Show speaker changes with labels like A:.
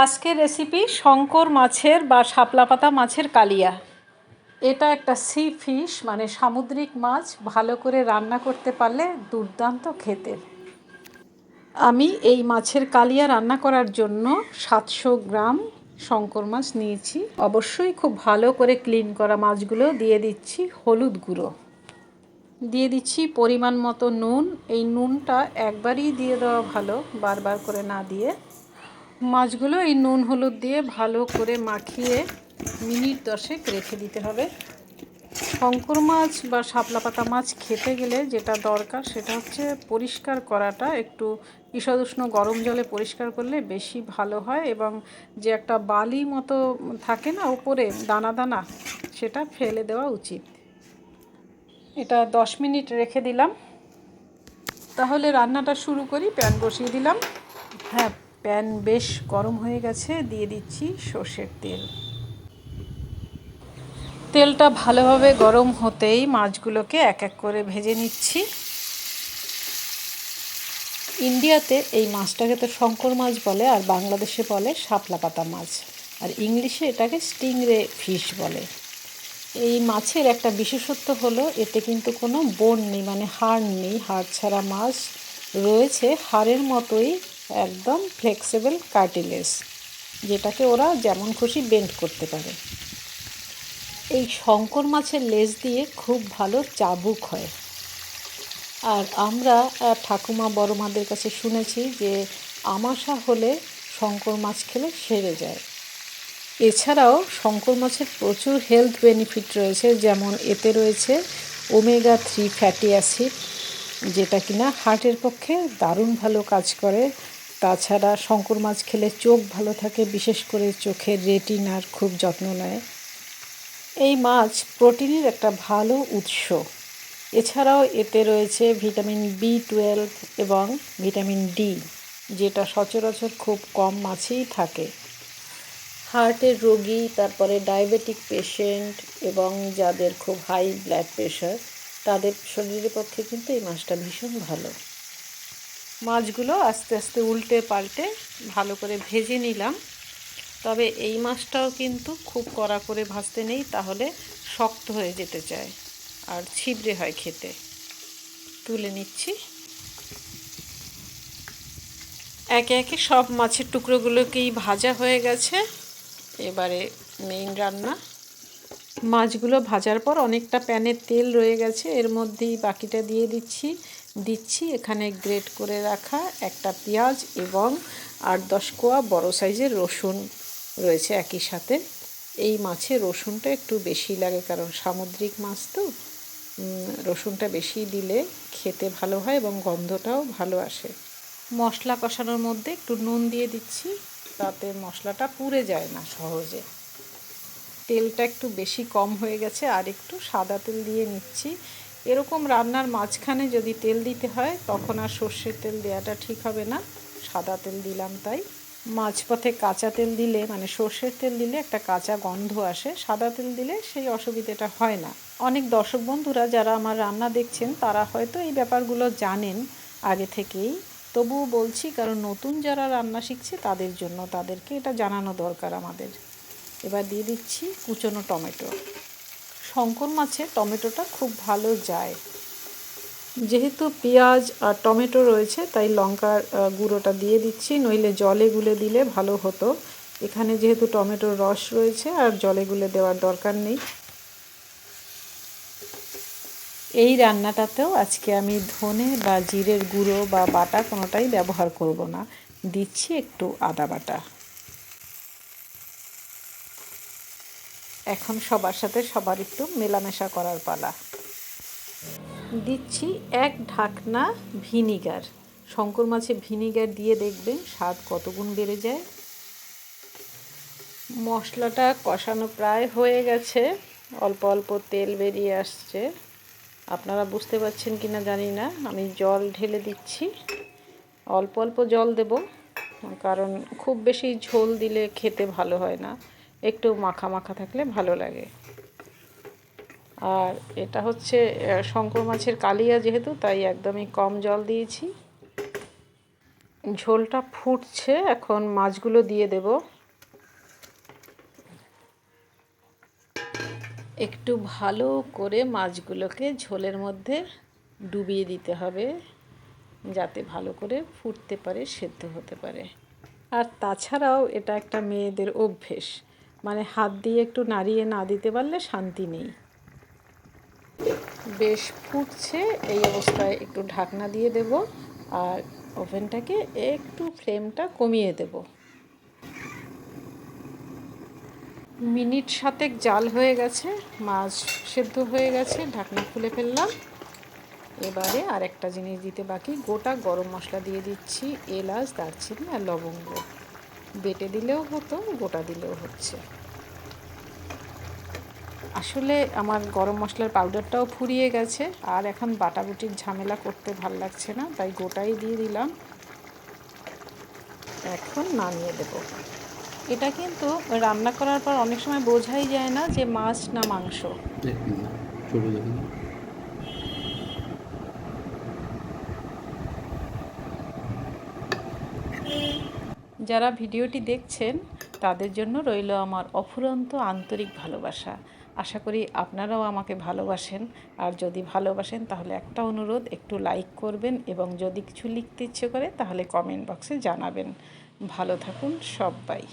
A: আজকের রেসিপি শঙ্কর মাছের বা শাপলা পাতা মাছের কালিয়া। এটা একটা সি ফিশ মানে সামুদ্রিক মাছ, ভালো করে রান্না করতে পারলে দুর্দান্ত খেতে। আমি এই মাছের কালিয়া রান্না করার জন্য 700 গ্রাম শঙ্কর মাছ নিয়েছি। অবশ্যই খুব ভালো করে ক্লিন করা মাছগুলো। দিয়ে দিচ্ছি হলুদ গুঁড়ো, দিয়ে দিচ্ছি পরিমাণ মতো নুন। এই নুনটা একবারই দিয়ে দেওয়া ভালো, বারবার করে না দিয়ে। মাছগুলো এই নুন হলুদ দিয়ে ভালো করে মাখিয়ে মিনিট 10 রেখে দিতে হবে। শঙ্কর মাছ বা শাপলা পাতা মাছ খেতে গেলে যেটা দরকার সেটা হচ্ছে পরিষ্কার করাটা। একটু ঈষদুষ্ণ গরম জলে পরিষ্কার করলে বেশি ভালো হয়, এবং যে একটা বালি মতো থাকে না উপরে দানা দানা, সেটা ফেলে দেওয়া উচিত। এটা 10 মিনিট রেখে দিলাম। তাহলে রান্নাটা শুরু করি। প্যান বসিয়ে দিলাম। হ্যাঁ, প্যান বেশ গরম হয়ে গেছে। দিয়ে দিচ্ছি সর্ষের তেল। তেলটা ভালোভাবে গরম হতেই মাছগুলোকে এক এক করে ভেজে নিচ্ছি। ইন্ডিয়াতে এই মাছটাকে তো শঙ্কর মাছ বলে, আর বাংলাদেশে বলে শাপলা পাতা মাছ, আর ইংলিশে এটাকে স্টিংরে ফিশ বলে। এই মাছের একটা বিশেষত্ব হলো এতে কিন্তু কোনো বোন নেই, মানে হাড় নেই। হাড় ছাড়া মাছ রয়েছে, হাড়ের মতোই একদম ফ্লেক্সিবল কার্টিলেজ, যেটাকে ওরা যেমন খুশি বেন্ড করতে পারে। এই শঙ্কর মাছের লেজ দিয়ে খুব ভালো চাবুক হয়। আর আমরা ঠাকুমা বড় মাদের কাছে শুনেছি যে আমাশা হলে শঙ্কর মাছ খেলে সেরে যায়। এছাড়াও শঙ্কর মাছের প্রচুর হেলথ বেনিফিট রয়েছে, যেমন এতে রয়েছে ওমেগা 3 ফ্যাটি অ্যাসিড, যেটা কিনা হার্টের পক্ষে দারুণ ভালো কাজ করে। তাছাড়া শঙ্কর মাছ খেলে চোখ ভালো থাকে, বিশেষ করে চোখের রেটিনার খুব যত্ন নেয়। এই মাছ প্রোটিনের একটা ভালো উৎস। এছাড়াও এতে রয়েছে ভিটামিন B12 এবং ভিটামিন ডি, যেটা সচরাচর খুব কম মাছেই থাকে। হার্টের রোগী, তারপরে ডায়াবেটিক পেশেন্ট এবং যাদের খুব হাই ব্লাড প্রেশার, তাদের শরীরের পক্ষে কিন্তু এই মাছটা ভীষণ ভালো। মাছগুলো আস্তে আস্তে উল্টে পাল্টে ভালো করে ভেজে নিলাম। তবে এই মাছটাও কিন্তু খুব কড়া করে ভাজতে নেই, তাহলে শক্ত হয়ে যেতে চায় আর ছিবড়ে হয় খেতে। তুলে নিচ্ছি। একে একে সব মাছের টুকরোগুলোকেই ভাজা হয়ে গেছে। এবারে মেইন রান্না। মাছগুলো ভাজার পর অনেকটা প্যানের তেল রয়ে গেছে, এর মধ্যেই বাকিটা দিয়ে দিচ্ছি এখানে গ্রেট করে রাখা একটা পেঁয়াজ এবং 8-10 কোয়া বড় সাইজের রসুন রয়েছে একই সাথে। এই মাছে রসুনটা একটু বেশি লাগে, কারণ সামুদ্রিক মাছ তো রসুনটা বেশি দিলে খেতে ভালো হয় এবং গন্ধটাও ভালো আসে। মশলা কষানোর মধ্যে একটু নুন দিয়ে দিচ্ছি, তাতে মশলাটা পুড়ে যায় না সহজে। তেলটা একটু বেশি কম হয়ে গেছে, আর একটু সাদা তেল দিয়ে নিচ্ছি। এরকম রান্নার মাঝখানে যদি তেল দিতে হয় তখন আর সর্ষের তেল দেওয়াটা ঠিক হবে না, সাদা তেল দিলাম তাই। মাঝপথে কাঁচা তেল দিলে, মানে সর্ষের তেল দিলে একটা কাঁচা গন্ধ আসে, সাদা তেল দিলে সেই অসুবিধাটা হয় না। অনেক দর্শক বন্ধুরা যারা আমার রান্না দেখছেন তারা হয়তো এই ব্যাপারগুলো জানেন আগে থেকেই, তবুও বলছি কারণ নতুন যারা রান্না শিখছে তাদের জন্য, তাদেরকে এটা জানানো দরকার আমাদের। এবার দিয়ে দিচ্ছি কুচনো টমেটো। শঙ্কর মাছে টমেটোটা খুব ভালো যায়। যেহেতু পেঁয়াজ আর টমেটো রয়েছে তাই লঙ্কার গুঁড়োটা দিয়ে দিচ্ছি, নইলে জলে গুলে দিলে ভালো হতো। এখানে যেহেতু টমেটোর রস রয়েছে আর জলে গুলে দেওয়ার দরকার নেই। এই রান্নাটাতেও আজকে আমি ধনে বা জিরের গুঁড়ো বা বাটা কোনোটাই ব্যবহার করব না, দিচ্ছি একটু আদা বাটা। এখন সবার সাথে সবার একটু মেলামেশা করার পালা। দিচ্ছি 1 ঢাকনা ভিনিগার। শঙ্কর মাছে ভিনিগার দিয়ে দেখবেন স্বাদ কত গুণ বেড়ে যায়। মশলাটা কষানো প্রায় হয়ে গেছে, অল্প অল্প তেল বেরিয়ে আসছে। আপনারা বুঝতে পারছেন কি না জানি না। আমি জল ঢেলে দিচ্ছি, অল্প অল্প জল দেব, কারণ খুব বেশি ঝোল দিলে খেতে ভালো হয় না, একটু মাখা মাখা থাকলে ভালো লাগে। আর এটা হচ্ছে শঙ্কর মাছের কালিয়া যেহেতু, তাই একদমই কম জল দিয়েছি। ঝোলটা ফুটছে, এখন মাছগুলো দিয়ে দেব। একটু ভালো করে মাছগুলোকে ঝোলের মধ্যে ডুবিয়ে দিতে হবে, যাতে ভালো করে ফুটতে পারে, সেদ্ধ হতে পারে। আর তাছাড়াও এটা একটা মেয়েদের অভ্যেস, মানে হাত দিয়ে একটু নাড়িয়ে না দিতে পারলে শান্তি নেই। বেশ ফুটছে, এই অবস্থায় একটু ঢাকনা দিয়ে দেব আর ওভেনটাকে একটু ফ্লেমটা কমিয়ে দেব। মিনিট 7 জাল হয়ে গেছে, মাছ সেদ্ধ হয়ে গেছে, ঢাকনা খুলে ফেললাম। এবারে আর একটা জিনিস দিতে বাকি, গোটা গরম মশলা দিয়ে দিচ্ছি, এলাচ, দারচিনি আর লবঙ্গ। বেটে দিলেও হতো, গোটা দিলেও হচ্ছে। আসলে আমার গরম মশলার পাউডারটাও ফুরিয়ে গেছে, আর এখন বাটাবুটির ঝামেলা করতে ভাল লাগছে না, তাই গোটাই দিয়ে দিলাম। এখন নামিয়ে দেব। এটা কিন্তু রান্না করার পর অনেক সময় বোঝাই যায় না যে মাছ না মাংস। যারা ভিডিওটি দেখছেন তাদের জন্য রইল আমার অফুরন্ত আন্তরিক ভালোবাসা। আশা করি আপনারাও আমাকে ভালোবাসেন, আর যদি ভালোবাসেন তাহলে একটা অনুরোধ, একটু লাইক করবেন এবং যদি কিছু লিখতে ইচ্ছে করে তাহলে কমেন্ট বক্সে জানাবেন। ভালো থাকুন সবাই।